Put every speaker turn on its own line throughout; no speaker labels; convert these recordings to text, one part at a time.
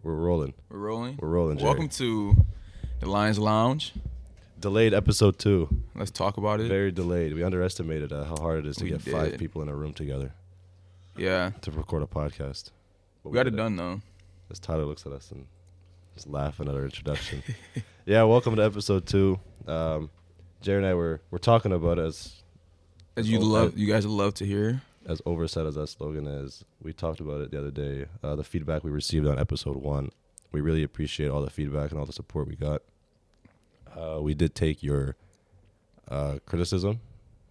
We're rolling.
We're rolling?
We're rolling, Jerry.
Welcome to the Lions Lounge.
Delayed episode 2.
Let's talk about it.
Very delayed. We underestimated how hard it is to get 5
did.
people in a room together
Yeah.
to record a podcast. But
We got it
did
done, though.
As Tyler looks at us and just laughing at our introduction. Yeah, welcome to episode 2. Jerry and I were talking about it
As you guys love to hear.
as overset as that slogan is. We talked about it the other day. The feedback we received on episode 1. We really appreciate all the feedback and all the support we got. We did take your criticism.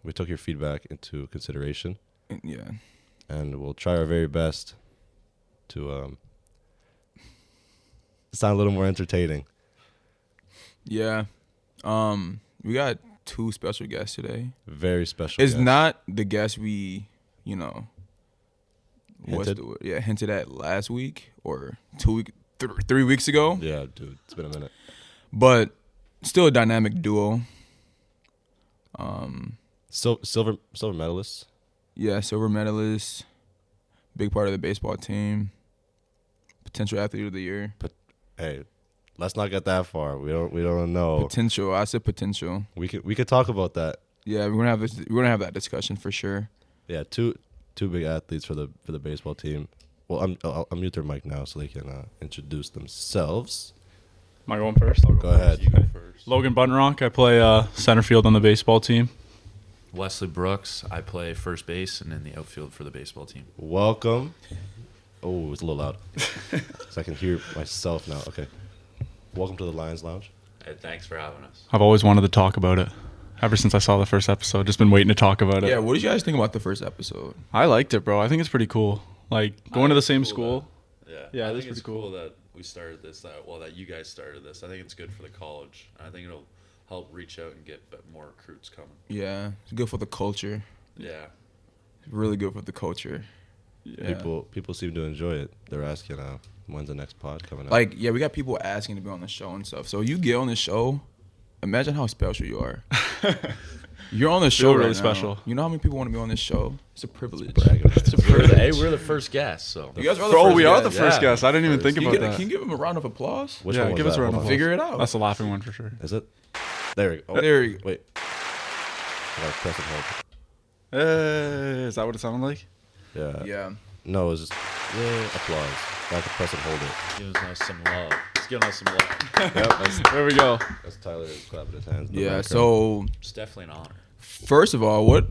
We took your feedback into consideration.
Yeah.
And we'll try our very best to sound a little more entertaining.
Yeah. We got 2 special guests today.
Very special
It's
guest.
not the guest we,
Hinted?
hinted at last week or 3 weeks ago.
Yeah, dude, it's been a minute.
But still a dynamic duo.
Silver medalists.
Yeah, silver medalist, big part of the baseball team, potential athlete of the year.
But hey, let's not get that far. We don't know.
Potential. I said potential.
We could talk about that.
Yeah, we're gonna have that discussion for sure.
Yeah, two big athletes for the baseball team. Well, I'll mute their mic now so they can introduce themselves.
Am I going first? I'll
Go ahead.
You go first. Logan Buntrock. I play center field on the baseball team.
Wesley Brooks. I play first base and in the outfield for the baseball team.
Welcome. Oh, it's a little loud. So I can hear myself now. Okay. Welcome to the Lions Lounge.
Hey, thanks for having us.
I've always wanted to talk about it. Ever since I saw the first episode, just been waiting to talk about it.
Yeah, what did you guys think about the first episode?
I liked it, bro. I think it's pretty cool. Like going to the same school.
Yeah,
that's
I think it's
pretty cool.
that we started this. That you guys started this. I think it's good for the college. I think it'll help reach out and get more recruits coming.
Yeah, it's good for the culture.
Yeah.
Really good for the culture.
Yeah.
People seem to enjoy it. They're asking when's the next pod coming out.
Like, yeah, we got people asking to be on the show and stuff. So you get on the show, imagine how special you are. You're on the show
really
right
special.
now. You know how many people want to be on this show? It's a privilege.
We're the first guests, so.
You guys are the
Bro,
first
we are
guys.
the first guests. I didn't even think
Can you,
about
get,
that.
can you give them a round of applause?
Which
Yeah,
one was
give us
that?
a round of
Hold on.
Figure it out.
That's the laughing one for sure.
Is it? There we go. Oh,
There you go.
Wait. I gotta press and hold.
Is that what it sounded like?
Yeah.
Yeah.
No, it's just applause. I have to press and hold it.
Giving us some love. He's giving us some love.
Yep,
There we go.
that's Tyler clapping his hands. in the
Yeah,
background.
so
It's definitely an honor.
first of all, what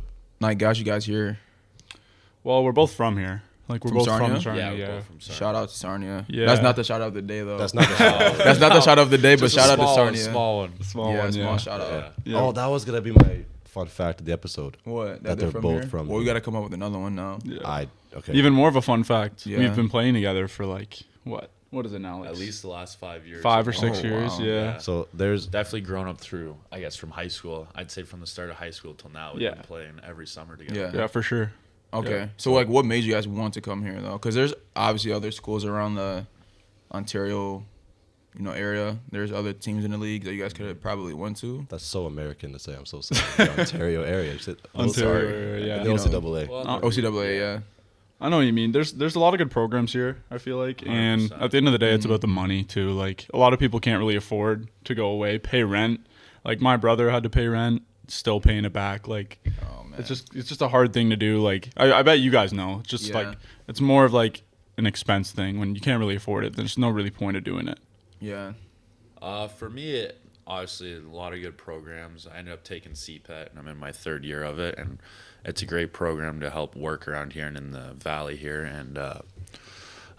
got you guys here?
Well, we're both from here. Like we're
From
both
Sarnia?
from Sarnia.
Yeah, we're
Yeah.
both from Sarnia.
Shout out to Sarnia.
Yeah.
That's not the shout out of the day, though.
That's not the shout.
That's not the shout out of the day, but
Just a
shout out to
small-
Sarnia.
Small one.
Small
Yeah,
one.
small
Yeah.
shout out.
Yeah.
Yeah.
Oh, that was gonna be my fun fact of the episode.
What?
That they're
from
both
here?
from
Well, we
here.
got to come up with another one now.
Yeah.
Okay.
Even more of a fun fact.
Yeah.
We've been playing together for like what is it now? Like
At least the last 5 years.
5 or 6
Oh,
years.
wow.
Yeah.
So there's
Definitely grown up through, I guess, from high school. I'd say from the start of high school till now, we've
Yeah.
been playing every summer together.
Yeah.
Yeah, for sure.
Okay.
Yeah.
So, like, what made you guys want to come here, though? Because there's obviously other schools around the Ontario, area. There's other teams in the league that you guys could have probably went to.
that's so American to say. I'm so sorry. The Ontario area.
Ontario area, yeah.
The
You
OCAA.
Well,
OCAA, yeah.
I know what you mean. There's a lot of good programs here, I feel like. And
100%.
at the end of the day, it's about the money, too. Like, a lot of people can't really afford to go away, pay rent. Like, my brother had to pay rent, still paying it back. Like,
Oh, man.
it's just a hard thing to do. Like, I bet you guys know. It's just,
Yeah.
like, it's more of, like, an expense thing. When you can't really afford it, there's no really point of doing it.
Yeah.
For me, obviously, a lot of good programs. I ended up taking CPET, and I'm in my 3rd year of it, and it's a great program to help work around here and in the valley here. And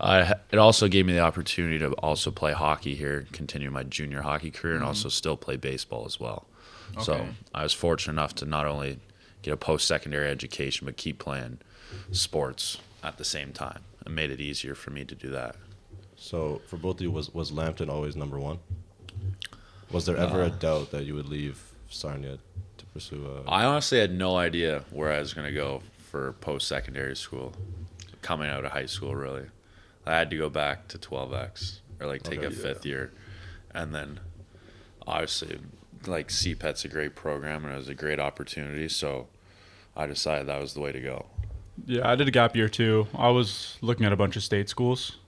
it also gave me the opportunity to also play hockey here, continue my junior hockey career, and also still play baseball as well. So
Okay.
I was fortunate enough to not only get a post-secondary education, but keep playing sports at the same time. It made it easier for me to do that.
So for both of you, was Lambton always number one? Was there ever a doubt that you would leave Sarnia to pursue
I honestly had no idea where I was going to go for post-secondary school, coming out of high school, really. I had to go back to 12X or, like, take a 5th year. And then, obviously, like, CPET's a great program, and it was a great opportunity, so I decided that was the way to go.
Yeah, I did a gap year, too. I was looking at a bunch of state schools.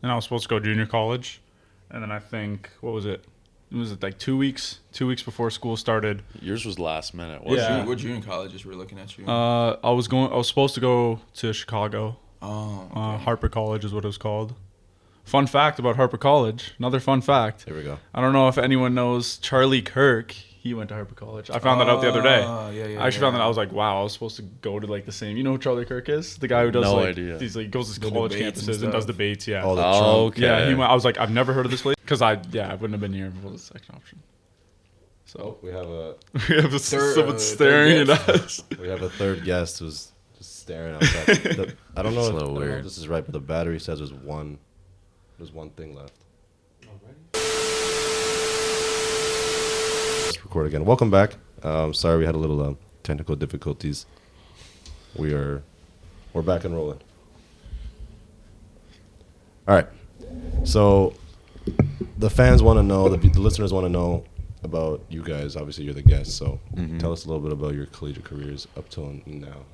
and I was supposed to go junior college. And then I think, what was it? Was it like 2 weeks? 2 weeks before school started.
Yours was last minute.
Yeah.
What junior colleges were looking at you?
I was supposed to go to Chicago.
Oh, okay.
Harper College is what it was called. Fun fact about Harper College. Another fun fact.
Here we go.
I don't know if anyone knows Charlie Kirk. He went to Harper College. I found that out the other day.
Yeah,
I actually found that I was like, wow, I was supposed to go to like the same. You know who Charlie Kirk is? The guy who does
No
like
idea.
these like goes to
The
college
debates and
campuses and does
stuff.
debates. Yeah.
All the
Oh,
Trump.
okay.
Yeah. He went, I was like, I've never heard of this place because I wouldn't have been here before the second option. So
We have a
we have someone staring
third
at us.
third guest who's just staring outside. I don't know.
It's
If,
a little
I don't know if
weird.
this is right, but the battery says there's one thing left. Let's record again. Welcome back. Sorry we had a little technical difficulties. We're back and rolling. All right. So the fans want to know, the listeners want to know about you guys. Obviously, you're the guest, so tell us a little bit about your collegiate careers up till now.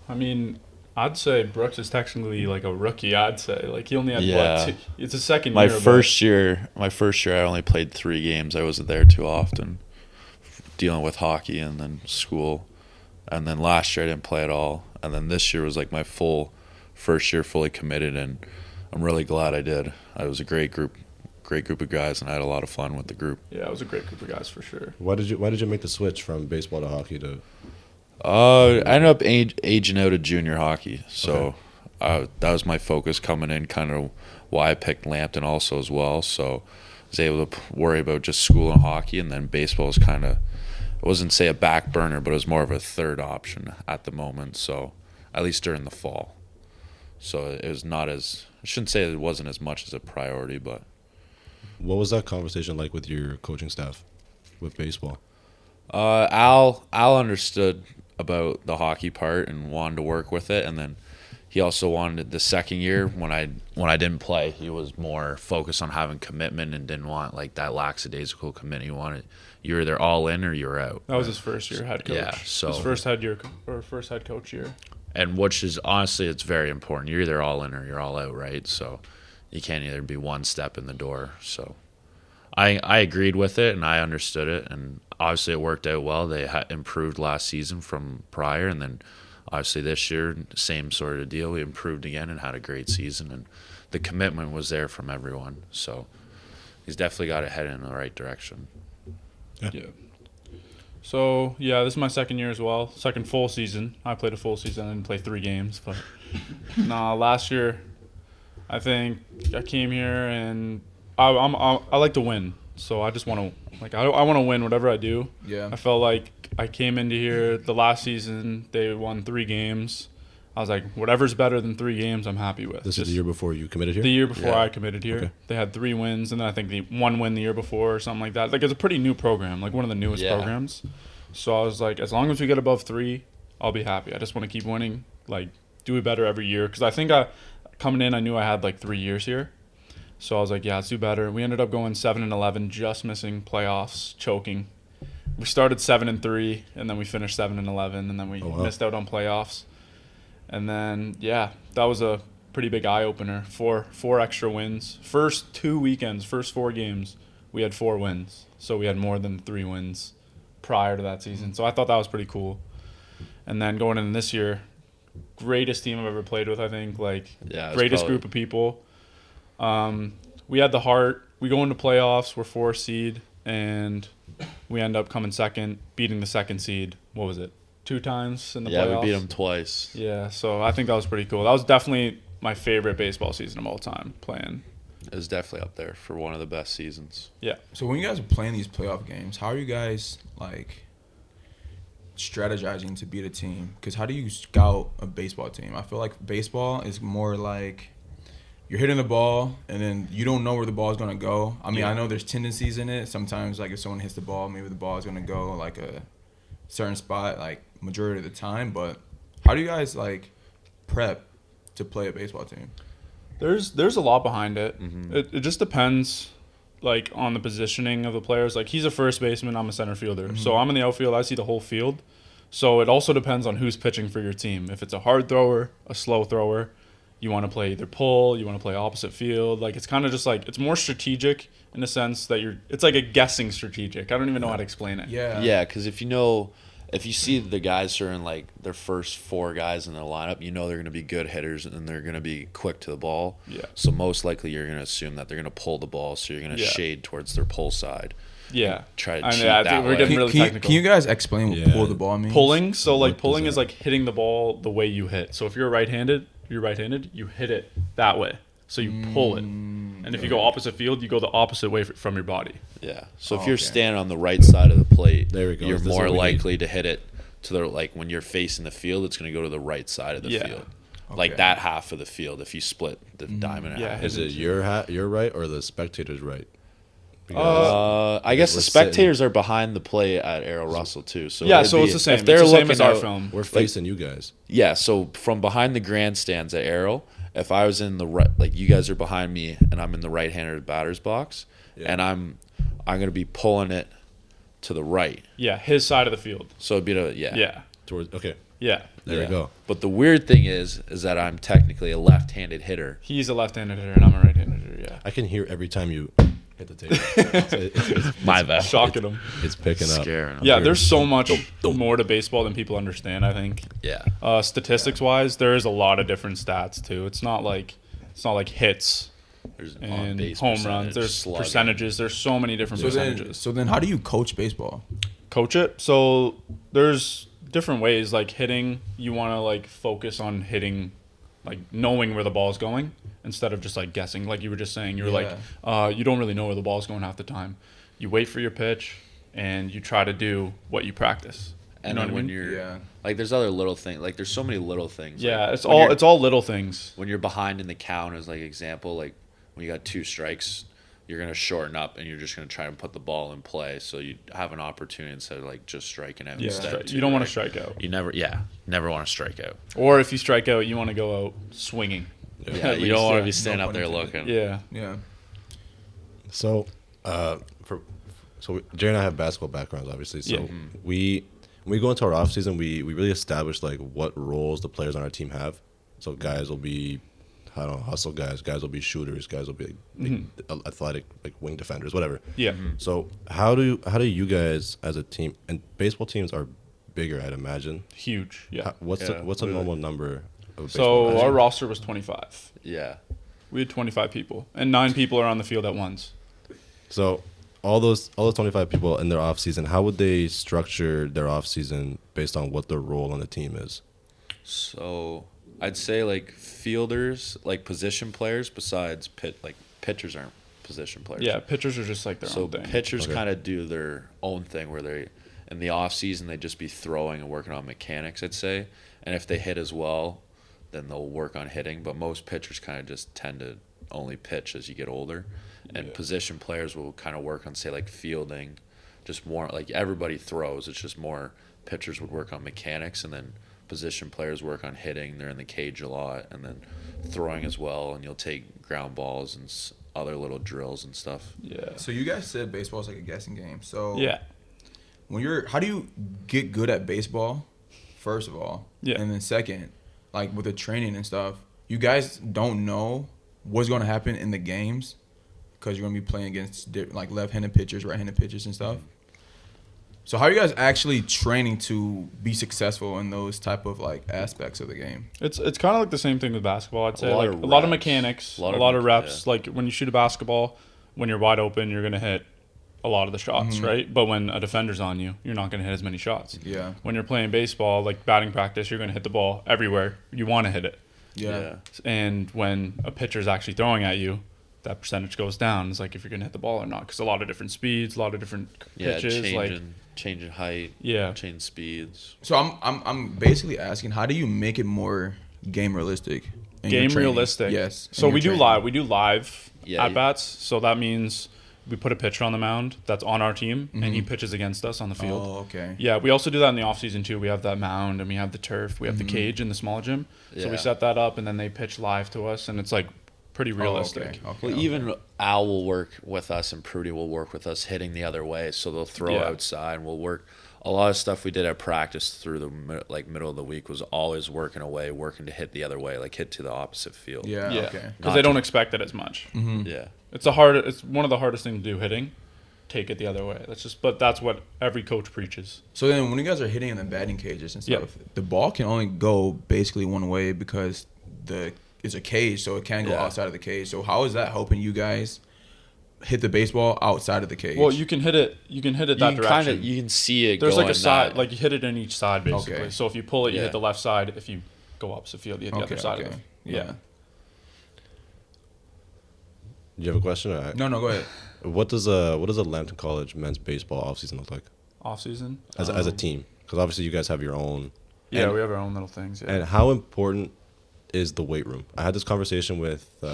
I mean, I'd say Brooks is technically like a rookie. I'd say like he only had
Yeah.
it's his second
My
year.
first year, I only played 3 games. I wasn't there too often, dealing with hockey and then school. And then last year I didn't play at all. And then this year was like my first year fully committed, and I'm really glad I did. It was a great group of guys, and I had a lot of fun with the group.
Yeah, it was a great group of guys for sure.
Why did you make the switch from baseball to hockey to?
I ended up aging out of junior hockey, so that was my focus coming in. Kind of why I picked Lambton also as well. So I was able to worry about just school and hockey, and then baseball was kind of, I wasn't say a back burner, but it was more of a third option at the moment. So at least during the fall, so it was not as, I shouldn't say it wasn't as much as a priority, but.
What was that conversation like with your coaching staff with baseball?
Al understood about the hockey part and wanted to work with it, and then he also wanted the second year when I didn't play, he was more focused on having commitment and didn't want like that lackadaisical commitment. He wanted you're either all in or you're out.
That was his first year head coach.
Yeah, so
his first head coach year.
And which is honestly, it's very important. You're either all in or you're all out, right? So you can't either be one step in the door. So I agreed with it and I understood it, and obviously it worked out well. They improved last season from prior, and then obviously this year, same sort of deal. We improved again and had a great season, and the commitment was there from everyone. So he's definitely got it headed in the right direction.
Yeah. So, yeah, this is my second year as well. Second full season. I played a full season. I didn't play 3 games. But, last year, I think I came here and I like to win. So I just want to, I want to win whatever I do.
Yeah.
I felt like I came into here the last season. They won 3 games. I was like, whatever's better than 3 games, I'm happy with.
This is the year before you committed here?
The year before
Yeah.
I committed here.
Okay.
They had 3 wins, and then I think the 1 win the year before or something like that. Like, it's a pretty new program, like one of the newest
Yeah.
programs. So I was like, as long as we get above 3, I'll be happy. I just want to keep winning, like, do it better every year. Because I think coming in, I knew I had, like, 3 years here. So I was like, yeah, let's do better. We ended up going 7-11, just missing playoffs, choking. We started 7-3, and then we finished 7-11, and then we missed out on playoffs. And then, yeah, that was a pretty big eye-opener. 4 extra wins. First 2 weekends, first 4 games, we had 4 wins. So we had more than 3 wins prior to that season. So I thought that was pretty cool. And then going into this year, greatest team I've ever played with, I think. Like, greatest group of people. We had the heart. We go into playoffs. We're 4 seed. And we end up coming second, beating the second seed. What was it? 2 times in the playoffs?
Yeah, we beat them twice.
Yeah, so I think that was pretty cool. That was definitely my favorite baseball season of all time playing.
It was definitely up there for one of the best seasons.
Yeah.
So when you guys are playing these playoff games, how are you guys like strategizing to beat a team? Because how do you scout a baseball team? I feel like baseball is more like you're hitting the ball and then you don't know where the ball is going to go. I mean, I know there's tendencies in it. Sometimes, like, if someone hits the ball, maybe the ball is going to go like a certain spot, like majority of the time. But how do you guys like prep to play a baseball team?
There's a lot behind it.
Mm-hmm.
It just depends, like, on the positioning of the players. Like, he's a first baseman, I'm a center fielder.
Mm-hmm.
So I'm in the outfield, I see the whole field. So it also depends on who's pitching for your team. If it's a hard thrower, a slow thrower, you want to play either pull, you want to play opposite field. Like, it's kind of just like, it's more strategic in the sense that it's like a guessing strategic. I don't even know how to explain it.
Yeah, because if you see the guys who are in like their first 4 guys in the lineup, you know they're going to be good hitters and they're going to be quick to the ball.
Yeah.
So most likely you're going to assume that they're going to pull the ball, so you're going to shade towards their pull side.
Yeah.
Try to cheat
I
that
think we're
way.
getting really technical.
Can you guys explain what pull the ball means?
Pulling, so like pulling
that?
is like hitting the ball the way you hit. So if you're right-handed, you hit it that way. So you pull it. And if you go opposite field, you go the opposite way from your body.
Yeah. So if you're standing on the right side of the plate,
There we go.
you're
This is
more
what we
likely to hit it to the, like when you're facing the field, it's going to go to the right side of the field. Like that half of the field if you split the diamond in half.
Is it your right or the spectator's right?
I guess the
we're
spectators are behind the play at Arrow Russell too. So
Yeah,
it'd
so
be-
it's the same.
If they're
It's the same
looking
as our
out-
film.
We're facing you guys.
Yeah, so from behind the grandstands at Arrow, if I was in the right, like you guys are behind me and I'm in the right-handed batter's box, and I'm gonna be pulling it to the right.
Yeah, his side of the field.
So it'd be
Yeah.
Okay.
Yeah.
There we go.
But the weird thing is that I'm technically a left-handed hitter.
He's a left-handed hitter and I'm a right-handed hitter, yeah.
I can hear every time you hit the table. it's
My bad.
Shocking him.
picking up.
Scaring 'em.
Yeah, there's so much more to baseball than people understand, I think.
Yeah.
Statistics-wise, there is a lot of different stats, too. It's not like hits
There's
and
on-base
home
percentage,
runs. There's
slugging.
percentages. There's so many different percentages.
So then how do you coach baseball?
Coach it. So there's different ways. Like hitting, you want to like focus on hitting, like knowing where the ball's going instead of just like guessing. Like you were just saying, you were like, you don't really know where the ball's going half the time. You wait for your pitch and you try to do what you practice. You
And
know
then
what I
when
mean?
you're like, there's other little things. Like there's so many little things.
Yeah,
like,
it's all little things.
when you're behind in the count as like example, like when you got 2 strikes, you're gonna shorten up and you're just gonna try and put the ball in play so you have an opportunity instead of like just striking out.
Yeah,
instead
you don't want to strike out.
You never want to strike out.
Or if you strike out, you want to go out swinging.
Yeah,
At
you don't
least,
want to
yeah.
be standing
No
up there
pun intended.
looking.
Yeah.
Yeah.
So, Jerry and I have basketball backgrounds, obviously. So
Yeah.
when we go into our off season, we really establish like what roles the players on our team have. So guys will be, I don't know, hustle guys. Guys will be shooters. Guys will be like, big, athletic, like wing defenders, whatever.
Yeah.
So how do you guys as a team, and baseball teams are bigger, I'd imagine.
Huge. Yeah.
What's a normal number of baseball
So
guys?
our roster was 25.
Yeah.
We had 25 people, and 9 people are on the field at once.
So all those 25 people in their off season, how would they structure their off season based on what their role on the team is?
So I'd say like fielders, like position players, besides pitchers aren't position players.
Yeah, pitchers are just like their
So
own thing.
pitchers
Okay.
kind of do their own thing where they, in the off season, they just be throwing and working on mechanics, I'd say. And if they hit as well, then they'll work on hitting. But most pitchers kind of just tend to only pitch as you get older. And position players will kind of work on, say, like fielding, just more like everybody throws. It's just more pitchers would work on mechanics, and then position players work on hitting. They're in the cage a lot, and then throwing as well. And you'll take ground balls and other little drills and stuff.
Yeah.
So you guys said baseball is like a guessing game. So
Yeah.
how do you get good at baseball? First of all,
Yeah.
and then second, like with the training and stuff, you guys don't know what's going to happen in the games because you're going to be playing against like left-handed pitchers, right-handed pitchers and stuff. So how are you guys actually training to be successful in those type of like aspects of the game?
It's kind of like the same thing with basketball. I'd say
lot
like
of
a lot of
reps.
mechanics,
A
a
lot
lot
of
of
mech-
reps. Like when you shoot a basketball, when you're wide open, you're gonna hit a lot of the shots, right? But when a defender's on you, you're not gonna hit as many shots.
Yeah.
When you're playing baseball, like batting practice, you're gonna hit the ball everywhere. You want to hit it.
Yeah.
And when a pitcher's actually throwing at you, that percentage goes down. It's like if you're gonna hit the ball or not, because a lot of different speeds, a lot of different pitches.
Changing height.
Yeah.
Change speeds.
So I'm basically asking, how do you make it more game realistic? in your
Game
training?
realistic.
Yes.
So
in
we
your
do
training.
live. We do live
Yeah,
at bats. So that means we put a pitcher on the mound that's on our team, and he pitches against us on the field.
Oh, okay.
Yeah, we also do that in the off season too. We have that mound and we have the turf. We have the cage in the small gym. So
Yeah.
we set that up, and then they pitch live to us, and it's like pretty realistic.
Oh, okay. Okay.
Well,
okay.
even Al will work with us and Prudy will work with us hitting the other way. So they'll throw
Yeah.
outside and we'll work. a lot of stuff we did at practice through the middle of the week was always working to hit the other way, like hit to the opposite field.
Yeah.
Yeah.
Okay.
Because they don't expect it as much.
Mm-hmm.
Yeah.
It's one of the hardest things to do, hitting. Take it the other way. But that's what every coach preaches.
So then, when you guys are hitting in the batting cages and stuff,
Yeah.
the ball can only go basically one way because it's a cage, so it can't go outside of the cage. So how is that helping you guys hit the baseball outside of the cage?
Well, you can hit it. You can hit it that direction.
You can see it.
There's
going
like a side,
that.
like you hit it in each side basically.
Okay.
So if you pull it, you
Yeah.
hit the left side. If you go opposite field, you hit the other side of it.
Yeah.
Do you have a question?
No, go ahead.
What does a Lambton College men's baseball offseason look like
Off season
as a team? Because obviously you guys have your own.
Yeah,
and,
we have our own little things. Yeah.
And how important is the weight room? I had this conversation with who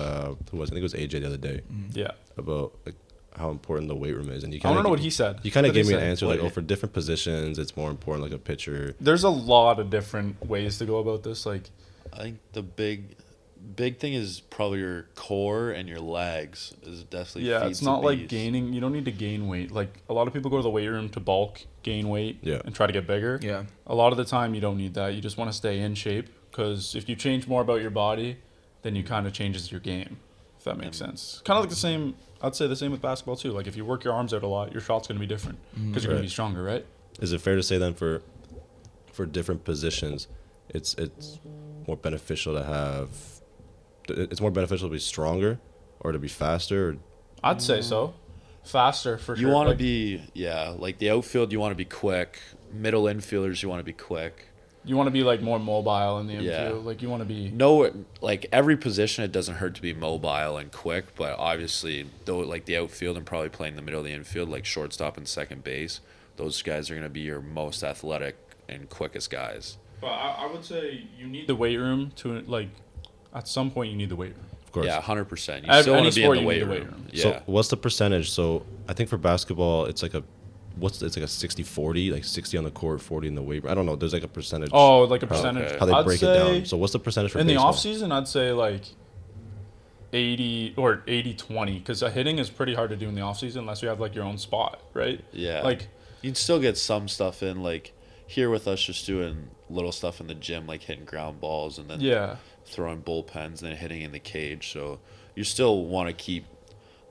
was I think it was AJ the other day
Yeah.
about like how important the weight room is, and you
I
kind
want
of
to know what he said.
You kind of
What did
gave
he
me an
say?
answer like,
What-
for different positions, it's more important like a pitcher.
There's a lot of different ways to go about this. Like,
I think the big thing is probably your core and your legs is definitely.
yeah,
feeds
it's not
the
like
beast.
gaining. You don't need to gain weight. Like a lot of people go to the weight room to bulk, gain weight,
Yeah.
and try to get bigger.
Yeah.
A lot of the time, you don't need that. You just want to stay in shape because if you change more about your body, then you kind of changes your game. If that makes sense. Kind of like the same. I'd say the same with basketball too. Like if you work your arms out a lot, your shot's gonna be different because you're gonna
Right.
be stronger, right?
Is it fair to say then for different positions, it's more beneficial to have? It's more beneficial to be stronger, or to be faster. Or,
I'd say so. Faster for sure.
You want to
Like,
be like the outfield. You want to be quick. Middle infielders, you want to be quick.
You want to be like more mobile in the
Yeah.
infield. Like you want to be.
No, like every position, it doesn't hurt to be mobile and quick. But obviously, though, like the outfield and probably playing the middle of the infield, like shortstop and second base, those guys are going to be your most athletic and quickest guys.
But I would say you need the weight room to like. At some point, you need the weight room.
of course.
Yeah, 100%. You
Any
still want to be in
sport,
the
you
weight
need the
room.
weight room.
Yeah.
So what's the percentage? So I think for basketball, it's like a 60-40, like 60 on the court, 40 in the weight room. I don't know. There's like a percentage.
Oh, like a percentage.
okay.
How they
I'd
break it
say
down. So what's the percentage for
in the
baseball?
off season, I'd say like 80 or 80-20 because hitting is pretty hard to do in the off season unless you have like your own spot, right?
Yeah.
Like
You can still get some stuff in, like here with us just doing little stuff in the gym, like hitting ground balls and then
yeah,
throwing bullpens and then hitting in the cage. So you still want to keep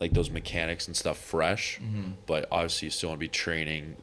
like those mechanics and stuff fresh, but obviously you still want to be training,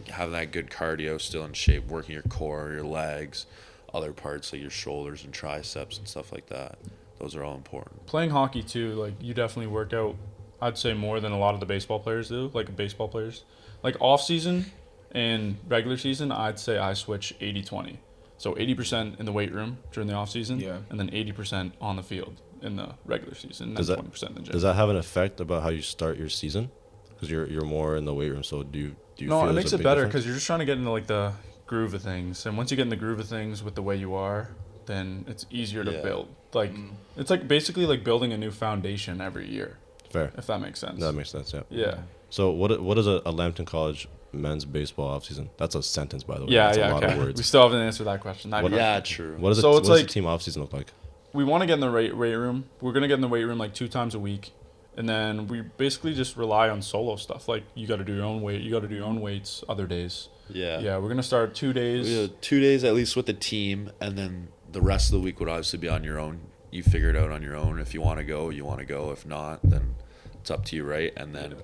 having that good cardio, still in shape, working your core, your legs, other parts like your shoulders and triceps and stuff like that. Those are all important.
playing hockey too. Like you definitely work out. I'd say more than a lot of the baseball players do. Like baseball players, like off season and regular season, I'd say I switch 80-20. So 80% in the weight room during the off season,
Yeah.
and then 80% on the field in the regular season, and
Does
then
that-
20% in the gym.
Does that have an effect about how you start your season? Because you're more in the weight room. So do you
No,
feel
it
there's
makes
a
it
big
better
difference?
because you're just trying to get into like the groove of things, and once you get in the groove of things with the way you are, then it's easier to
Yeah.
build. Like it's like basically like building a new foundation every year,
Fair.
if that makes sense.
That makes sense. Yeah.
Yeah.
So what is a Lambton College men's baseball offseason? That's a sentence, by the way.
Yeah,
That's
yeah,
a lot
okay.
of words.
We still haven't answered that question. That question.
Yeah, true.
What is
So
it?
it's
What does
like-
the team offseason look like?
We want to get in the weight room. We're gonna get in the weight room like 2 times a week, and then we basically just rely on solo stuff. Like you got to do your own weight. You got to do your own weights other days.
Yeah.
Yeah, we're gonna start 2 days.
We have 2 days at least with the team, and then the rest of the week would obviously be on your own. You figure it out on your own. If you want to go, you want to go. If not, then it's up to you, right? And then,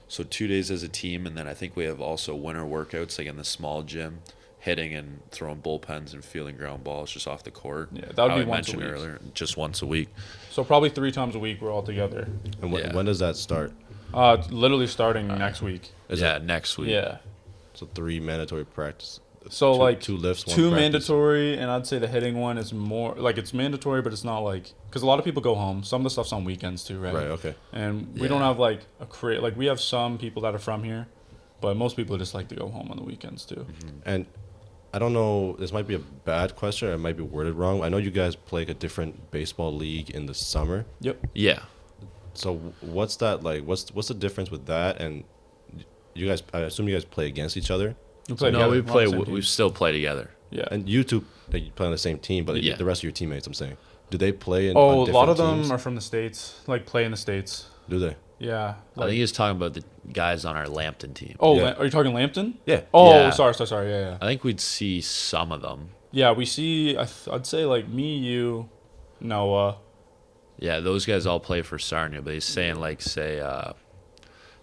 so 2 days as a team, and then I think we have also winter workouts, like in the small gym, hitting and throwing bullpens and fielding ground balls just off the court.
Yeah, that would
How
be
I
once a
mentioned
week.
earlier, just once a week.
So probably 3 times a week we're all together.
And
Yeah.
when does that start?
Literally starting next week.
Is
yeah,
it-
next week.
Yeah.
So 3 mandatory practice.
So
two,
like
2 lifts, 1
2
practice.
mandatory, and I'd say the hitting one is more like it's mandatory, but it's not like because a lot of people go home. Some of the stuff's on weekends too, right?
Right. Okay.
And we
Yeah.
don't have like like we have some people that are from here, but most people just like to go home on the weekends too.
And I don't know. This might be a bad question. Or it might be worded wrong. I know you guys play like a different baseball league in the summer.
Yep.
Yeah.
So what's that like? What's the difference with that? And you guys, I assume you guys play against each other.
We play
No, we
together. We're on
play.
the same team.
We still play together.
Yeah.
And you two, like, you play on the same team, but
Yeah.
the rest of your teammates, I'm saying, do they play in?
Oh,
on
a lot of
different
them
teams?
are from the States, like play in the States.
Do they?
Yeah.
I think he was talking about the guys on our Lambton team.
Oh,
Yeah.
are you talking Lambton?
Yeah.
Oh,
Yeah.
sorry. Yeah.
I think we'd see some of them.
Yeah, we see. I'd say like me, you, Noah.
Yeah, those guys all play for Sarnia, but he's saying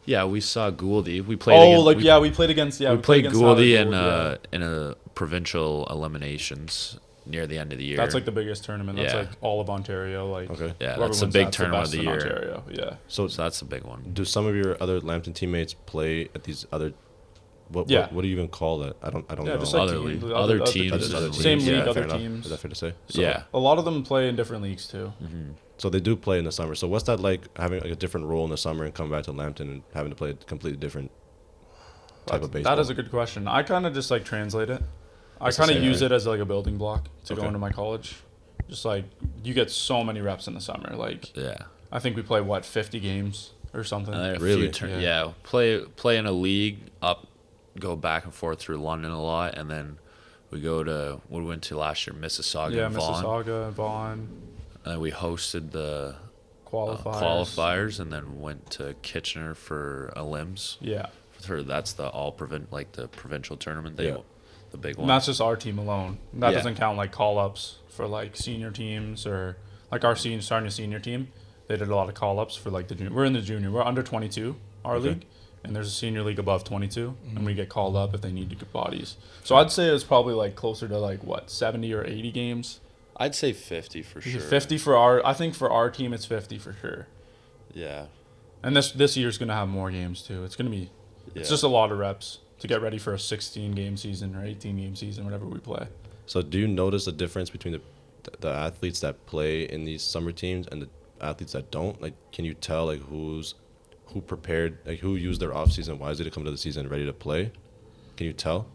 yeah, we saw Gouldy. We played.
We played against. Yeah,
we played
against
Gouldy
Howard
in a provincial eliminations near the end of the year.
That's like the biggest tournament. That's
Yeah.
like all of Ontario. Like
Okay.
Yeah,
whoever
that's the
wins
big
that's
tournament
best
of the
in
year.
Ontario. Yeah.
So
So that's a big one.
do some of your other Lambton teammates play at these other? What do you even call that? I don't
Yeah,
know.
just like
Other
teams,
league-
other
other
teams.
teams.
Other
Same
teams.
league,
Yeah,
other
fair enough.
teams.
Is that fair to say?
So
Yeah.
a lot of them play in different leagues too.
So they do play in the summer. So what's that like, having like a different role in the summer and coming back to Lambton and having to play a completely different type of baseball?
That is a good question. I kind of just like translate it. I
It's the
kind of
same
use
thing.
it as like a building block to go
Okay.
into my college. Just like you get so many reps in the summer. Like
Yeah.
I think we play 50 games or something.
And then a
Really?
few
Yeah.
yeah. Play in a league go back and forth through London a lot, and then we went to last year, Mississauga
Yeah,
and Vaughan.
Mississauga, Vaughan,
And we hosted the
qualifiers.
qualifiers, and then went to Kitchener for a limbs.
Yeah,
That's the the provincial tournament.
Yeah.
The big
and
one.
that's just our team alone. That
Yeah.
doesn't count like call ups for like senior teams or like our starting a senior team. They did a lot of call ups for like the junior. We're in the junior. We're under 22, our
Okay.
league, and there's a senior league above 22, and we get called up if they need to get bodies. So I'd say it's probably like closer to like 70 or 80 games.
I'd say 50 for sure.
50 for our. I think for our team it's 50 for sure.
Yeah.
And this year's gonna have more games too. It's gonna be. It's
Yeah.
just a lot of reps to get ready for a 16 game season or 18 game season, whatever we play.
So do you notice a difference between the athletes that play in these summer teams and the athletes that don't? Like, can you tell like who prepared, like who used their off season wisely to come to the season ready to play? Can you tell?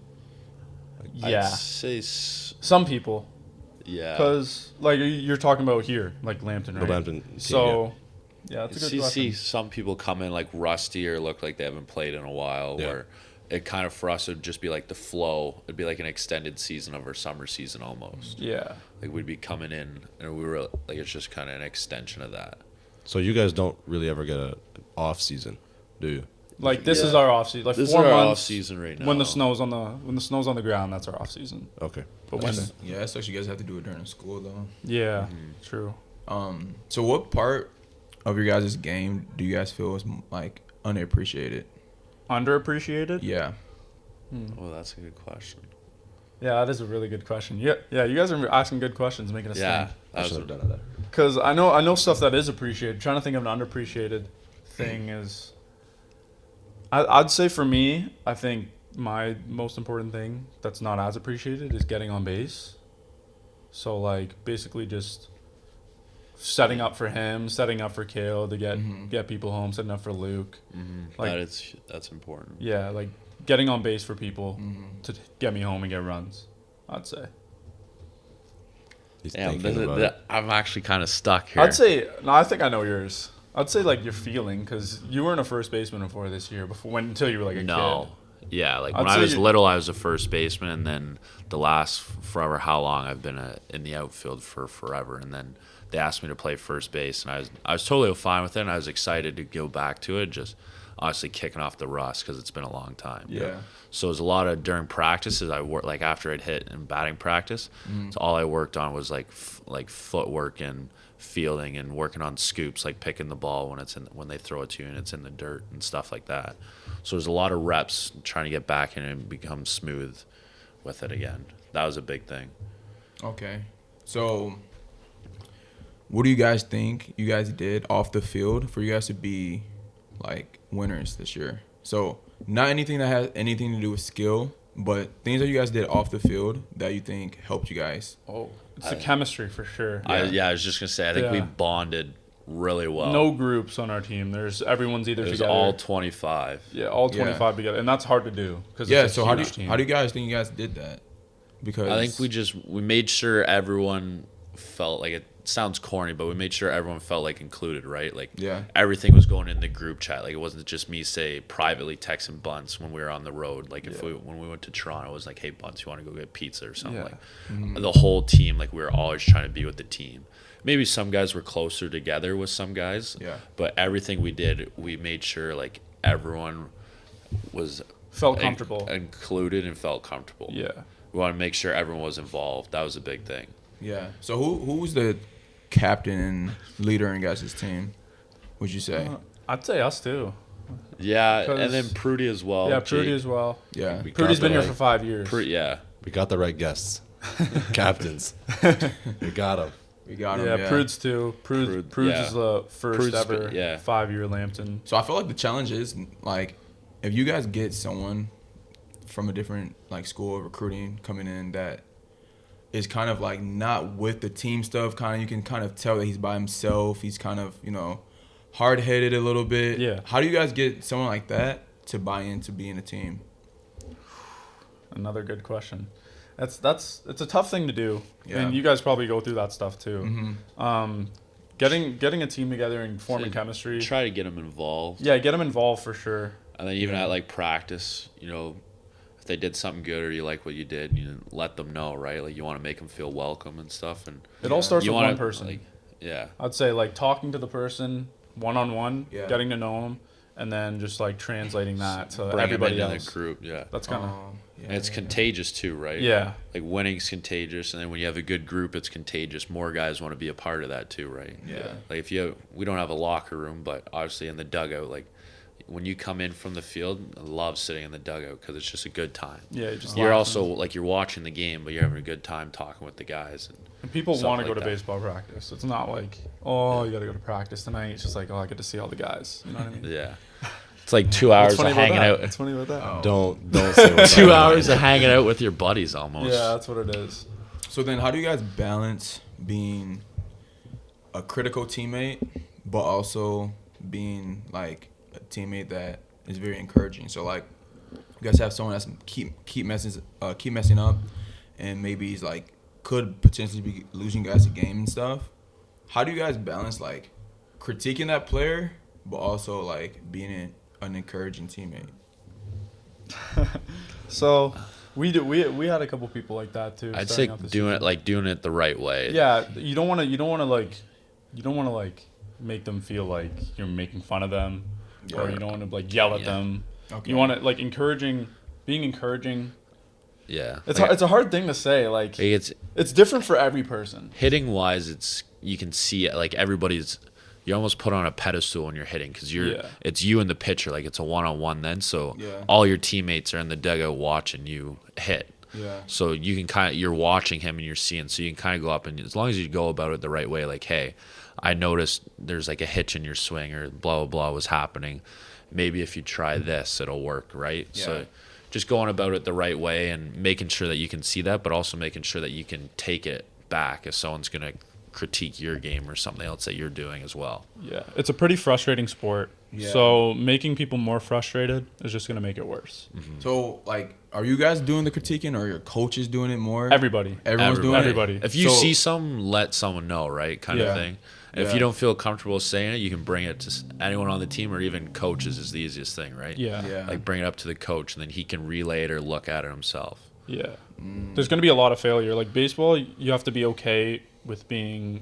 Yeah,
I'd say
some people,
yeah.
because like you're talking about here, like Lambton,
The
right?
Lambton team,
So, yeah, that's a good
You
question.
see some people come in like rusty or look like they haven't played in a while,
Yeah.
where it kind of for us would just be like the flow. It'd be like an extended season of our summer season almost.
Yeah,
Like we'd be coming in and we were like it's just kind of an extension of that.
So you guys don't really ever get an off season, do you?
like this
Yeah.
is our off season. Like
This is
4
our
months
off season right now.
when the snow's on the ground. That's our off season.
Okay.
But when
Yeah, that sucks. You guys have to do it during school though.
yeah, true.
So what part of your guys' game do you guys feel is like unappreciated?
Underappreciated.
Yeah.
Oh, that's a good question.
Yeah, that is a really good question. Yeah, you guys are asking good questions, making us
Yeah,
think.
I
that
should
was
have done that.
Because I know stuff that is appreciated. Trying to think of an underappreciated thing is. I'd say for me, I think my most important thing that's not as appreciated is getting on base. So like basically just setting up for him, setting up for Kale to get people home, setting up for Luke. Like
that's important.
yeah, like getting on base for people to get me home and get runs. I'd say.
He's
Damn,
thinking about it.
I'm actually kind of stuck here.
I'd say no. I think I know yours. I'd say like your feeling because you weren't a first baseman before this year. Until you were like a
no.
kid.
Yeah, like
I'd
when I
say
was
you-
little, I was a first baseman, and then the last forever how long I've been in the outfield for forever, and then they asked me to play first base, and I was totally fine with it, and I was excited to go back to it, just honestly kicking off the rust because it's been a long time.
Yeah.
So it was a lot of during practices. I worked like after I'd hit in batting practice. So all I worked on was like footwork and fielding and working on scoops, like picking the ball when they throw it to you and it's in the dirt and stuff like that. So there's a lot of reps trying to get back in and become smooth with it again. That was a big thing.
Okay. So what do you guys think you guys did off the field for you guys to be like winners this year? So not anything that has anything to do with skill, but things that you guys did off the field that you think helped you guys.
Oh, it's the chemistry for sure.
I was just gonna say I think we
Yeah.
bonded really well.
No groups on our team. Everyone's either
it was
together.
all 25.
Yeah, all
Yeah.
25 together, and that's hard to do because
Yeah.
it's a
So how do
huge team.
you guys think you guys did that? Because
I think we made sure everyone felt like it sounds corny, but we made sure everyone felt like included, right? Like
Yeah.
everything was going in the group chat. Like it wasn't just me say privately texting Bunts when we were on the road. Like when we went to Toronto, it was like, hey Bunts, you want to go get pizza or something?
Yeah.
Like the whole team, like we were always trying to be with the team. maybe some guys were closer together with some guys.
Yeah.
But everything we did, we made sure like everyone was
Felt comfortable.
included and felt comfortable.
Yeah.
We want to make sure everyone was involved. That was a big thing.
Yeah. So who's the captain and leader in guys' team? Would you say?
I'd say us too.
Yeah,
'Cause-
and then Prudy as well.
Yeah, Prudy
Jake.
as well.
Yeah.
We got
Prudy's
the
been here
right-
for 5 years.
Yeah.
We got the right guests, captains. We got them.
We got him.
Yeah,
Yeah.
Prude's too. Prude's
yeah.
is the first
Prude's
ever
been- yeah.
5-year Lambton.
So I feel like the challenge is like if you guys get someone from a different like school of recruiting coming in that is kind of like not with the team stuff, kind of you can kind of tell that he's by himself. He's kind of, you know, hard-headed a little bit.
Yeah.
How do you guys get someone like that to buy into being a team?
Another good question. It's a tough thing to do.
Yeah.
And you guys probably go through that stuff too.
Mm-hmm.
Getting a team together and forming chemistry.
Try to get them involved.
Yeah, get them involved for sure.
And then even at like practice, you know, if they did something good or you like what you did, you let them know, right? Like you want to make them feel welcome and stuff. And
It all starts
you
with
wanna,
one person.
like, yeah.
I'd say like talking to the person one-on-one,
Yeah.
getting to know them, and then just like translating that to
Bring 'em
everybody
into
else.
the group, yeah.
That's kind of
yeah,
And it's contagious too, right?
yeah.
Like winning's contagious, and then when you have a good group, it's contagious. More guys want to be a part of that too, right?
Yeah.
Like we don't have a locker room, but obviously in the dugout, like when you come in from the field, I love sitting in the dugout because it's just a good time.
Yeah, just
You're
laughing.
also like you're watching the game, but you're having a good time talking with the guys.
And people
stuff
want to
like
go to
that.
baseball practice. It's not like, oh, you got to go to practice tonight. It's just like, oh, I get to see all the guys. You know what I mean?
Yeah, it's like 2 hours of hanging out.
It's funny about that.
Oh.
Don't say what
2 hours of hanging out with your buddies almost.
Yeah, that's what it is.
So then how do you guys balance being a critical teammate but also being like a teammate that is very encouraging? So like you guys have someone that's keep messing up and maybe he's like could potentially be losing guys a game and stuff. How do you guys balance like critiquing that player but also like being an encouraging teammate?
So we had a couple people like that too.
I'd say
starting out this
doing it the right way.
Yeah, you don't want to make them feel like you're making fun of them, or you don't want to like yell at them.
Okay.
You want to like being encouraging.
Yeah.
It's a hard thing to say. Like
It's
it's different for every person.
hitting wise, you can see it, like everybody's. You're almost put on a pedestal when you're hitting because it's you and the pitcher, like it's a one-on-one then. So
Yeah.
all your teammates are in the dugout watching you hit.
Yeah.
So you can you're watching him and you're seeing. So you can kind of go up and as long as you go about it the right way, like, hey, I noticed there's like a hitch in your swing or blah, blah, blah was happening. Maybe if you try this, it'll work, right?
Yeah.
So just going about it the right way and making sure that you can see that, but also making sure that you can take it back if someone's going to critique your game or something else that you're doing as well.
Yeah, it's a pretty frustrating sport.
Yeah.
So making people more frustrated is just gonna make it worse.
So like are you guys doing the critiquing or are your coaches doing it more?
Everybody.
Everyone's doing
Everybody.
it?
If you
So-
see something, let someone know, right? Kind
Yeah.
of thing. And if
Yeah.
you don't feel comfortable saying it, you can bring it to anyone on the team or even coaches is the easiest thing, right?
Yeah.
Yeah.
Like bring it up to the coach and then he can relay it or look at it himself.
Yeah. There's going to be a lot of failure. Like baseball, you have to be okay with being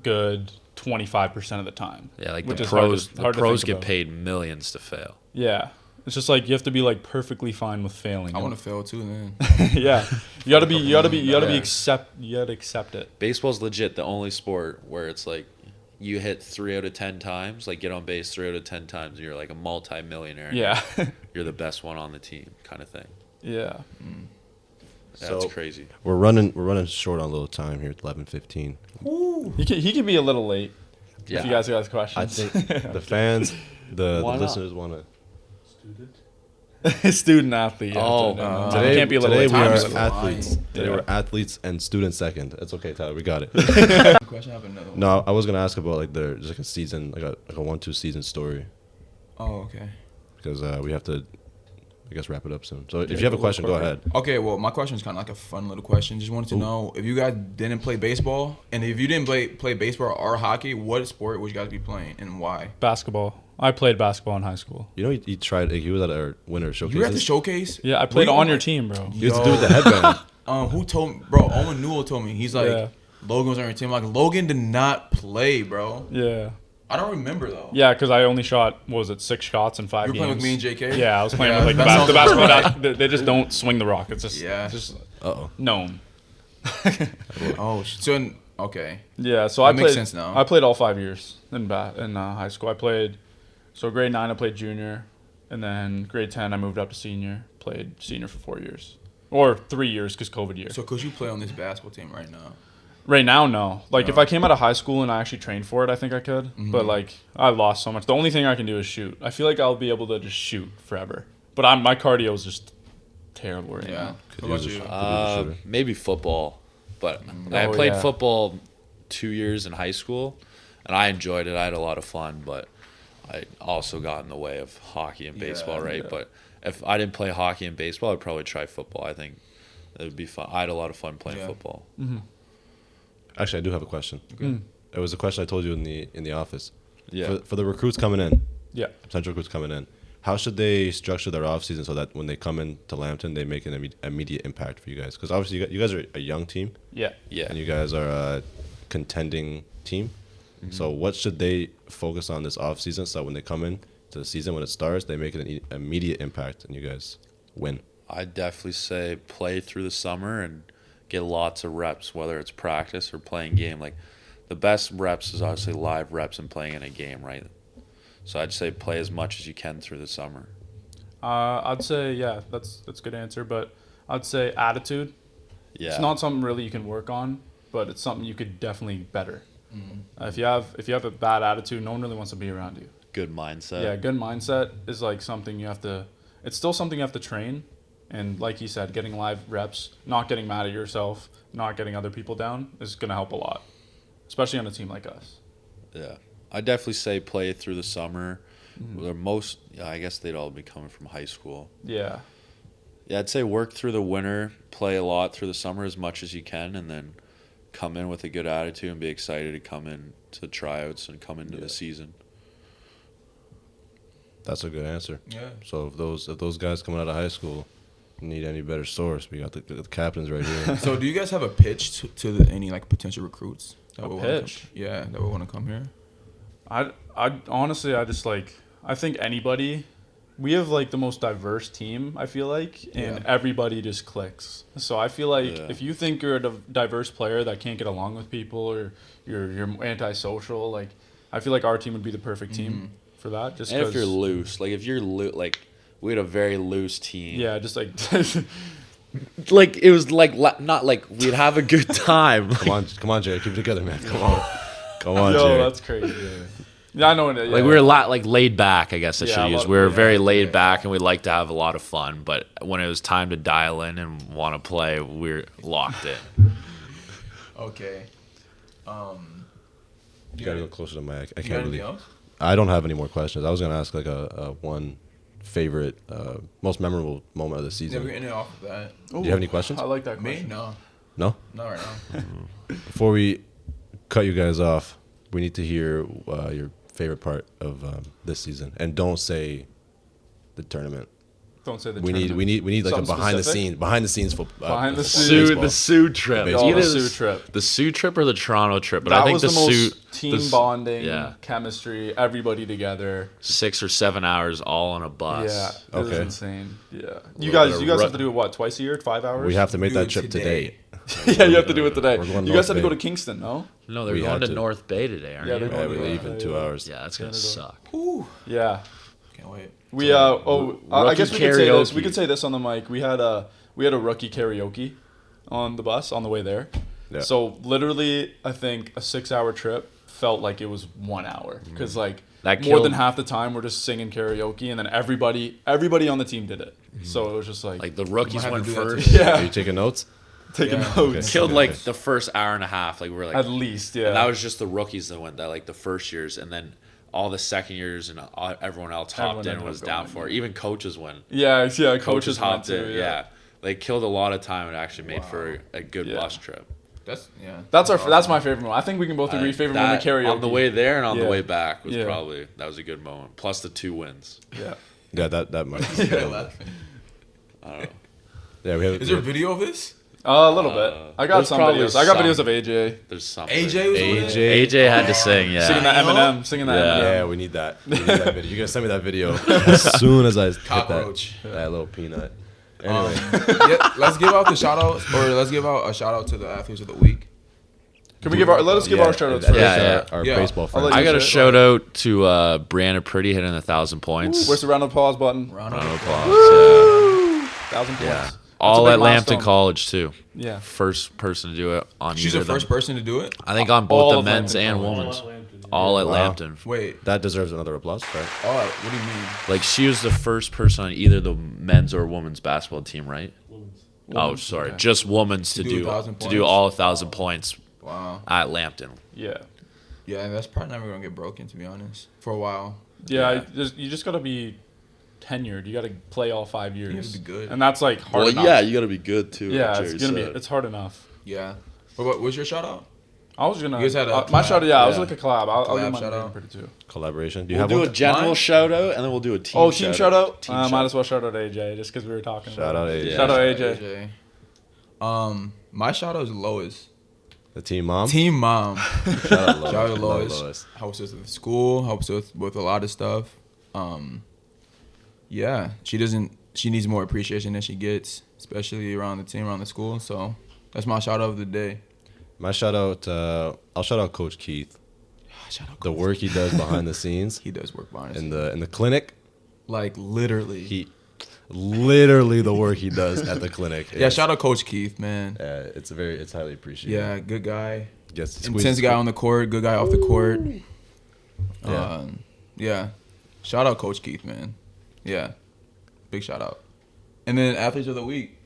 good 25% of the time.
Yeah, like
which
the
is hard
pros,
to- hard
the
to
pros
think
get
about.
paid millions to fail.
Yeah. It's just like you have to be like perfectly fine with failing.
I want to fail too then.
Yeah. You got to be
Yeah.
accept it.
Baseball's legit the only sport where it's like you hit 3 out of 10 times, like get on base 3 out of 10 times, and you're like a multi-millionaire.
Yeah.
You're the best one on the team, kind of thing.
Yeah.
That's
So-
crazy.
We're running short on a little time here. It's 11:15.
He can be a little late
Yeah.
if you guys got
I
questions.
think the fans, the
Why not?
listeners want to.
Student athlete.
Oh,
Today,
can't be a little
today
late.
we are
Time's flying.
athletes. Today
Yeah.
we're athletes and students second. It's okay, Tyler. We got it.
Question, I have another one.
No, I was gonna ask about like just like a season, like a 1-2 season story,
Oh, okay.
because we have to, I guess, wrap it up soon. So if you have a question, go ahead.
Okay, well, my question is kind of like a fun little question. Just wanted to know if you guys didn't play baseball, and if you didn't play baseball or hockey, what sport would you guys be playing and why?
Basketball. I played basketball in high school.
You know, he tried. He was at our winter showcase.
You were at the showcase?
Yeah, I played
Were you
on your team, bro.
He used to do with the headband.
Who told me? Bro, Owen Newell told me. He's like,
Yeah.
Logan was on your team. Like, Logan did not play, bro.
Yeah.
I don't remember, though.
Yeah, because I only shot, what was it, 6 shots in 5
You were
games.
playing with me and JK?
Yeah, I was playing
Yeah,
with like
that
the
sounds
basketball.
right.
They just don't swing the rock. It's just,
Yeah.
just
Uh-oh.
known.
Oh, so okay.
Yeah, so
That
I
makes
played.
sense now.
I played all 5 years in high school. I played, so grade 9 I played junior, and then grade 10 I moved up to senior. Played senior for 4 years, or 3 years because COVID year.
So could you play on this basketball team right now?
Right now, no. Like if
No.
I came out of high school and I actually trained for it, I think I could. But like I lost so much. The only thing I can do is shoot. I feel like I'll be able to just shoot forever. But my cardio is just terrible right
Yeah.
now.
What about you?
Shooter.
Maybe football, but I
Oh,
played
yeah.
football 2 years in high school, and I enjoyed it. I had a lot of fun, but I also got in the way of hockey and baseball,
Yeah,
right?
yeah.
But if I didn't play hockey and baseball, I'd probably try football. I think it would be fun. I had a lot of fun playing
Yeah.
football.
Actually, I do have a question. It was a question I told you in the office.
Yeah.
For the recruits coming in,
Yeah.
potential recruits coming in, how should they structure their offseason so that when they come into Lambton, they make an immediate impact for you guys? Because obviously you guys are a young team,
Yeah.
Yeah.
and you guys are a contending team. So what should they focus on this offseason so that when they come in to the season, when it starts, they make an immediate impact and you guys win?
I'd definitely say play through the summer and get lots of reps, whether it's practice or playing game. Like the best reps is obviously live reps and playing in a game, right? So I'd say play as much as you can through the summer.
I'd say that's a good answer, but I'd say attitude.
Yeah.
It's not something really you can work on, but it's something you could definitely better. If you have a bad attitude, no one really wants to be around you.
Good mindset.
Yeah, good mindset is like something you have to. It's still something you have to train, and like you said, getting live reps, not getting mad at yourself, not getting other people down is gonna help a lot, especially on a team like us.
Yeah. I'd definitely say play through the summer. I guess they'd all be coming from high school.
Yeah,
Yeah, I'd say work through the winter, play a lot through the summer as much as you can, and then come in with a good attitude and be excited to come in to tryouts and come into the season.
That's a good answer.
Yeah.
So if those guys coming out of high school need any better source, we got the captains right here.
So do you guys have a pitch to any like potential recruits? That
A
would wanna
pitch?
that would want to come here.
I honestly I think anybody. We have like the most diverse team, I feel like, and
Yeah.
everybody just clicks. So I feel like
Yeah.
if you think you're a diverse player that can't get along with people or you're antisocial, like I feel like our team would be the perfect team for that. Just
And if you're
'cause-
loose, like if you're like we had a very loose team.
yeah, just like
Like it was like not like we'd have a good time.
Come on, Jerry, keep it together, man. Come on,
yo,
Jerry.
that's crazy. Yeah, I know. Yeah.
Like we were like laid back, I guess I
Yeah,
should use.
well,
We were
yeah,
very laid back, and we liked to have a lot of fun. But when it was time to dial in and want to play, we're locked in.
Okay.
You gotta go closer to the mic. I
You got
can't
anything
really.
else?
I don't have any more questions. I was gonna ask like a one favorite, most memorable moment of the
Yeah,
season.
we're getting it off of that.
Do you have any questions?
I like that
Me?
question.
No.
No.
Not right now.
Before we cut you guys off, we need to hear your favorite part of this season, and don't say the tournament.
Don't say the.
We need like
Something
a behind
specific?
the scenes for
Behind the scenes.
baseball.
The Sioux trip.
Baseball.
Either
the Sioux trip.
The Sioux trip or the Toronto trip. But
That
I think
was
the
the most
Sioux
team bonding,
yeah.
chemistry, everybody together.
6 or 7 hours all on a bus.
Yeah, it was
Okay.
insane. Yeah, you
Little bit
guys
of
have to do it what, twice a year, 5 hours?
We have to make
Do
that
it
trip
today.
today.
yeah, you have to do it today.
We're going
You
North
guys had to go
Bay.
to Kingston, no?
No, they're
We
going
had
to
to.
North Bay today, aren't
Yeah,
you?
they're
Yeah,
going
we
to
leave in 2 hours.
Yeah, that's going to
Canada.
suck.
Ooh.
Yeah.
Can't wait.
We I guess we could say this.
karaoke.
We could say this on the mic. We had a rookie karaoke on the bus on the way there.
Yeah.
So literally, I think a 6-hour trip felt like it was 1 hour because like
That
more
killed-
than half the time we're just singing karaoke, and then everybody on the team did it. So it was just
Like the rookies
Might have
went
to do that
first.
today.
yeah,
Are you taking notes?
taking
Yeah.
notes
Killed
Okay.
like the first hour and a half. Like we were like
at least. Yeah,
And that was just the rookies that went. That like the first years, and then all the second years and everyone else hopped
Everyone
in
ended
and was
up
down
going,
for it. Even coaches went.
yeah.
Coaches
went
hopped in.
too,
Yeah. They killed a lot of time and actually made
Wow.
for a good
Yeah.
bus trip.
That's
That's my favorite moment. I think we can both agree favorite moment karaoke.
On the way there and on
Yeah.
the way back was
Yeah.
probably that was a good moment. Plus the 2 wins.
Yeah.
Yeah, that might.
Yeah.
I don't know.
Yeah, we have.
Is there a video of this?
A little bit. I got
There's
some
probably
videos. I got
some.
videos of AJ
There's something.
AJ was with it?
AJ had to sing, yeah.
singing that Eminem. Singing that
Yeah.
Eminem.
Yeah, we need that. We need that video. You're gonna send me that video as soon as I hit
Cockroach.
that little peanut. Anyway,
Let's give out the shout outs, or let's give out a shout out to the athletes of the week.
Can we let us give our shout outs first.
Yeah.
Our
Yeah.
baseball
I'll let
friends.
you
I got a
say it.
shout out to Brianna Pretty hitting 1,000 points.
Where's the round of applause button?
Round
Round
of
of
applause.
applause.
1,000 points.
Yeah.
That's
All
a big
at Lambton
milestone.
College too.
Yeah.
First person to do it on.
She's
either
the first person to do it.
I think on
All
both the
of
men's
Lambton
and
College.
women's. All at
Wow.
Lambton.
Wait.
That deserves another applause, right?
Oh, what do you mean?
Like she was the first person on either the men's or women's basketball team, right? Oh, sorry,
okay.
just women's to
To do
do
1,000
to do
points?
all 1,000 points
Wow.
at Lambton.
Yeah.
Yeah, that's probably never gonna get broken, to be honest. For a while.
Yeah. You just got to be tenured. You got to play all 5 years.
You gotta be good.
And that's like hard enough.
you got to be good too.
Yeah, it's hard enough.
Yeah. What's your shout out?
I was gonna.
You guys had a
my
collab?
shout out. Yeah, I was
Yeah.
like a collab. I'll
Collab
give my
shout
name
out.
pretty too.
Collaboration. Do you
We'll
have
do
one?
a general
Mine?
shout out and then we'll do a team.
Oh, team shout out.
Team
Might
shout
as well shout out AJ just because we were talking.
Shout
about
out
it.
AJ.
Shout out AJ.
My shout out is Lois.
The team mom.
Team mom.
Shout out Lois.
Shout out to
Love
Lois. Helps us with school. Helps us with a lot of stuff. Yeah, she needs more appreciation than she gets, especially around the team, around the school. So that's my shout out of the day.
My shout out. I'll shout out Coach Keith.
Shout out.
The work he does behind the scenes
He does work behind us.
in the clinic.
Like literally.
He literally the work he does at the clinic.
Yeah,
is-
shout out Coach Keith, man.
it's highly appreciated.
Yeah, good guy.
Gets to
Intense guy on the court, good guy off the court.
Yeah.
Yeah. Shout out Coach Keith, man. Yeah. Big shout out. And then athletes of the week.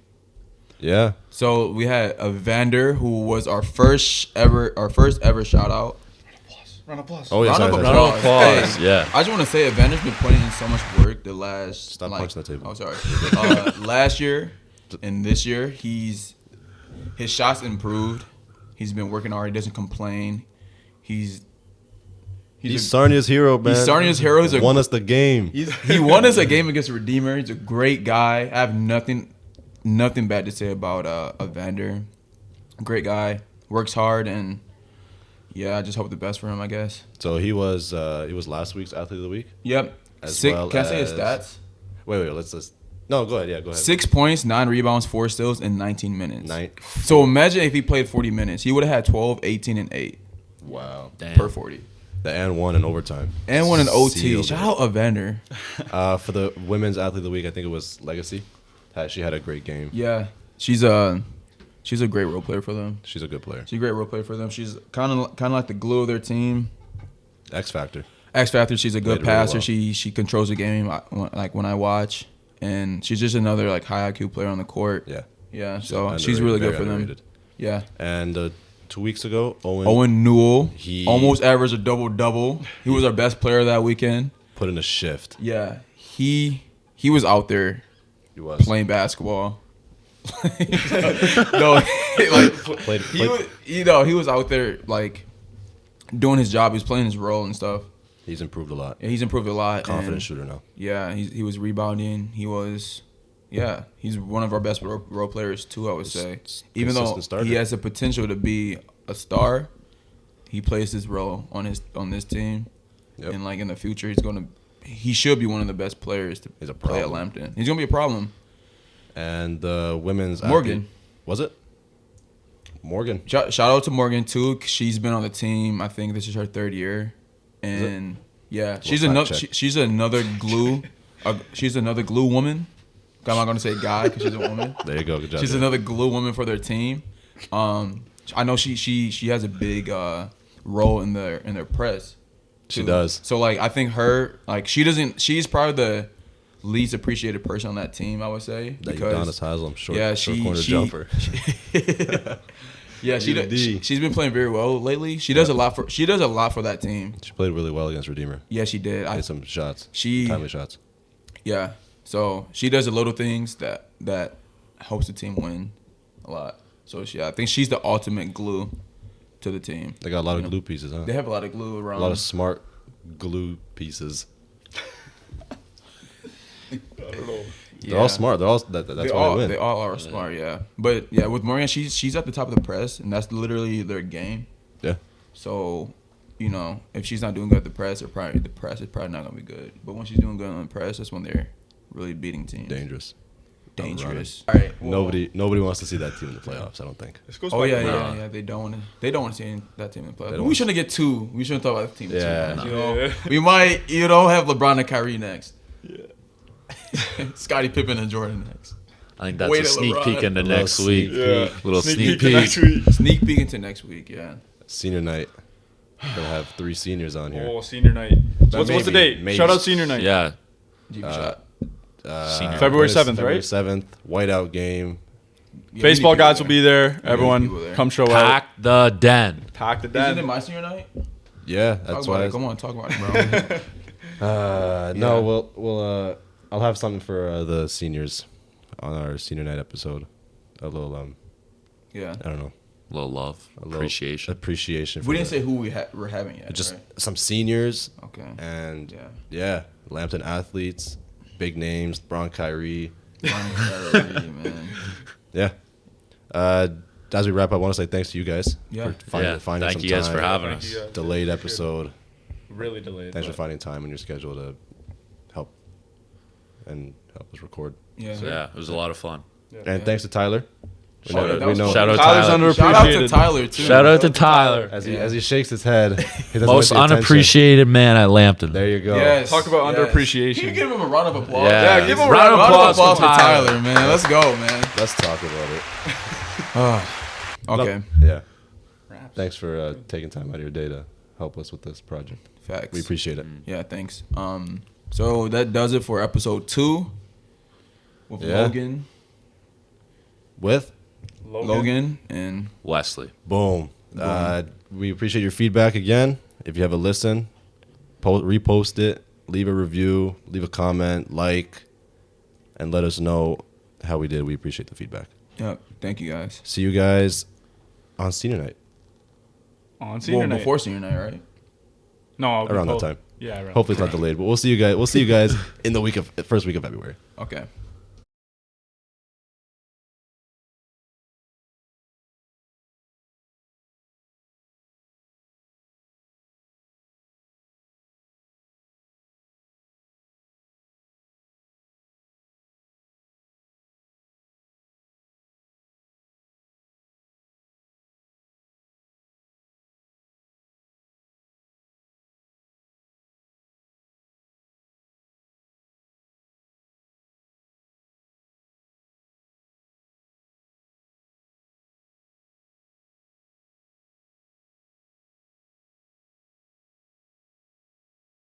Yeah.
So we had Evander, who was our first ever shout out.
Round of applause.
Oh yeah.
Round
Sorry,
of
sorry,
applause.
sorry.
Applause, yeah.
I just want to say Evander's been putting in so much work the last.
Stop punching the table.
Oh, sorry. Last year and this year, his shots improved. He's been working hard. He doesn't complain. He's
Sarnia's hero, man.
He's Sarnia's hero. He's
won us the game.
he won us a game against Redeemer. He's a great guy. I have nothing bad to say about Evander. Great guy. Works hard, and yeah, I just hope the best for him, I guess.
So he was last week's athlete of the week.
Yep.
As
Can
well
I say his
as-
stats?
Wait. Let's. No, go ahead. Yeah, go ahead.
6 points, 9 rebounds, 4 steals in 19 minutes.
Nine.
So imagine if he played 40 minutes. He would have had 12, 18, and 8
Wow.
Damn.
per 40.
The and one in overtime.
And won an OT.
Sealed
Shout
it.
out Evander.
For the women's athlete of the week, I think it was Legacy. She had a great game.
Yeah. She's a great role player for them.
She's a good player.
She's a great role player for them. She's kind of like the glue of their team.
X Factor.
X Factor. She's a good
Played really
passer.
well.
She controls the game. Like when I watch, and she's just another like high IQ player on the court.
Yeah.
Yeah. So
Underrated,
she's really good
very
for them.
underrated.
Yeah.
And 2 weeks ago,
Owen Newell.
He-
almost averaged a double. He was our best player that weekend.
put in a shift.
Yeah. He was out there
He was.
playing basketball. No, like
Played-
he was out there like doing his job. He was playing his role and stuff.
He's improved a lot.
And he's improved a lot.
Confident
and
shooter now.
Yeah, he was rebounding. He's one of our best role players too, I would say. Even though
consistent starter.
he has the potential to be a star, he plays his role on this team.
Yep.
And like in the future, he should be one of the best players to
He's a
play at
problem.
Lambton. He's gonna be a problem.
And the women's
Morgan.
athlete- was it? Morgan.
Shout out to Morgan too. 'Cause she's been on the team. I think this is her 3rd year, and yeah, she's
fact
another.
check.
She's another glue. She's another glue woman. I'm not gonna say guy because she's a woman.
There you go. Good job.
She's
Dave.
another glue woman for their team. I know she has a big role in their press.
She
too.
does.
So like I think she's probably the least appreciated person on that team, I would say.
That Udonis Haslam short,
yeah,
short corner jumper.
Yeah,
UD.
she's been playing very well lately. She does a lot for that team.
She played really well against Redeemer.
Yeah, she did.
Made some shots.
She
Timely shots.
yeah. So she does the little things that helps the team win a lot. So I think she's the ultimate glue to the team.
They got a lot of glue pieces, huh?
They have a lot of glue around.
A lot of smart glue pieces. They're all smart. They're all that's why they win.
They all are smart, yeah. But yeah, with Morgan, she's at the top of the press, and that's literally their game.
Yeah.
So, you know, if she's not doing good at the press, the press is probably not gonna be good. But when she's doing good on the press, that's when they're really beating teams.
Dangerous.
All right. Well,
Nobody wants to see that team in the playoffs. I don't think.
Oh yeah. They don't want to see that team in the playoffs. We shouldn't get two. We shouldn't talk about the team.
Yeah.
Too much, you know, we might have LeBron and Kyrie next.
Yeah.
Scottie Pippen and Jordan next.
I think that's a sneak peek into next week.
Yeah.
Little sneak peek.
Next week.
Sneak peek into next week. Yeah.
Senior night. Gonna have 3 seniors on here.
Oh, senior night. What's the date?
maybe.
Shout out senior night.
Yeah.
February 7th,
February
right?
7th. Whiteout game.
Yeah,
Baseball
we need
guys
people
will be there.
people
Everyone,
there.
come show
Pack
out.
the den.
Pack the
Isn't it
den.
my senior night?
Yeah,
Talk
that's
about
why.
it. Come on, talk about it, bro.
No, we'll I'll have something for the seniors on our senior night episode. A little
Yeah.
I don't know.
A little love.
A little
Appreciation.
Appreciation.
We didn't say who we're having yet.
just
right?
some seniors
Okay.
and
Yeah.
Lambton athletes, big names, Bron Kyrie.
Man.
Yeah. As we wrap up, I want to say thanks to you guys
Yeah.
for finding
Thank
some
you guys
time.
for having
Thank
us.
you guys.
Delayed
Appreciate
episode.
it. Really delayed.
Thanks for
but-
finding time in your schedule to help us record.
Yeah.
So, yeah, it was a lot of fun.
And thanks to Tyler. We
Oh,
know,
that
we
was
know
Shout out
Tyler's
Tyler.
underappreciated.
Shout out to Tyler too.
Shout out to Tyler.
as he
Yeah.
as he shakes his head. He doesn't
Most
like the attention.
unappreciated man at Lambton.
There you go.
Yes.
Talk about
yes.
underappreciation.
Can you give him a round of applause?
Yeah.
Yeah, give him a
Round of applause
for
for Tyler.
Tyler, man. Let's go, man.
Let's talk about it.
Okay.
Yeah. Thanks for taking time out of your day to help us with this project.
Facts.
We appreciate it.
Yeah, thanks. So that does it for episode 2 with
Yeah.
Logan
Logan.
and
Wesley.
Boom. We appreciate your feedback again. If you have a listen, repost it, leave a review, leave a comment, and let us know how we did. We appreciate the feedback.
yeah. Thank you guys.
See you guys on senior night.
On senior night.
Before senior night, right?
No, I'll be
Around that
both.
time.
Yeah, around.
Hopefully it's not delayed, but we'll see you guys in the first week of February.
Okay.